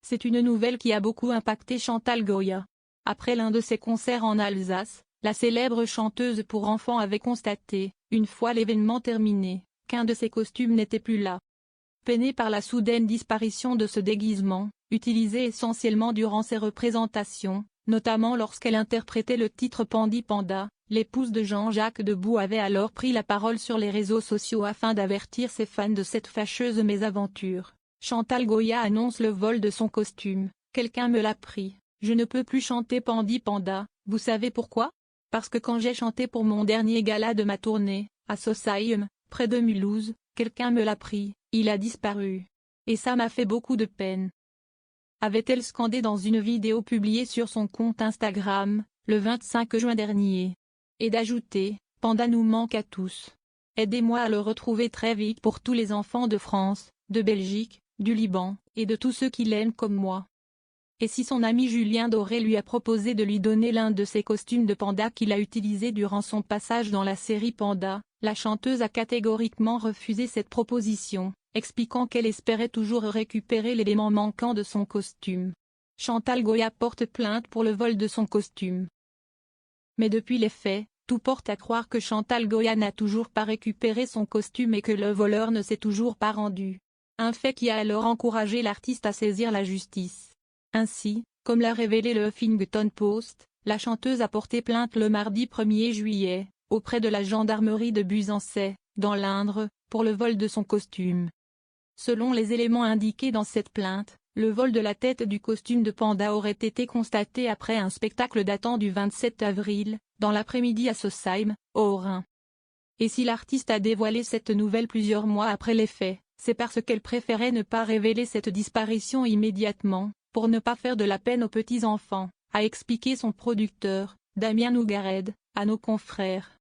C'est une nouvelle qui a beaucoup impacté Chantal Goya. Après l'un de ses concerts en Alsace, la célèbre chanteuse pour enfants avait constaté, une fois l'événement terminé, qu'un de ses costumes n'était plus là. Peinée par la soudaine disparition de ce déguisement, utilisé essentiellement durant ses représentations, notamment lorsqu'elle interprétait le titre Pandi Panda, l'épouse de Jean-Jacques Debout avait alors pris la parole sur les réseaux sociaux afin d'avertir ses fans de cette fâcheuse mésaventure. Chantal Goya annonce le vol de son costume. Quelqu'un me l'a pris. Je ne peux plus chanter Pandi Panda. Vous savez pourquoi? Parce que quand j'ai chanté pour mon dernier gala de ma tournée, à Sausheim, près de Mulhouse, quelqu'un me l'a pris, il a disparu. Et ça m'a fait beaucoup de peine. Avait-elle scandé dans une vidéo publiée sur son compte Instagram, le 25 juin dernier. Et d'ajouter, Panda nous manque à tous. Aidez-moi à le retrouver très vite pour tous les enfants de France, de Belgique, du Liban, et de tous ceux qui l'aiment comme moi. Et si son ami Julien Doré lui a proposé de lui donner l'un de ses costumes de panda qu'il a utilisé durant son passage dans la série Panda, la chanteuse a catégoriquement refusé cette proposition, expliquant qu'elle espérait toujours récupérer l'élément manquant de son costume. Chantal Goya porte plainte pour le vol de son costume. Mais depuis les faits, tout porte à croire que Chantal Goya n'a toujours pas récupéré son costume et que le voleur ne s'est toujours pas rendu. Un fait qui a alors encouragé l'artiste à saisir la justice. Ainsi, comme l'a révélé le Huffington Post, la chanteuse a porté plainte le mardi 1er juillet, auprès de la gendarmerie de Buzançais, dans l'Indre, pour le vol de son costume. Selon les éléments indiqués dans cette plainte, le vol de la tête du costume de panda aurait été constaté après un spectacle datant du 27 avril, dans l'après-midi à Sausheim, au Haut-Rhin. Et si l'artiste a dévoilé cette nouvelle plusieurs mois après les faits, c'est parce qu'elle préférait ne pas révéler cette disparition immédiatement, pour ne pas faire de la peine aux petits-enfants, a expliqué son producteur, Damien Nougared, à nos confrères.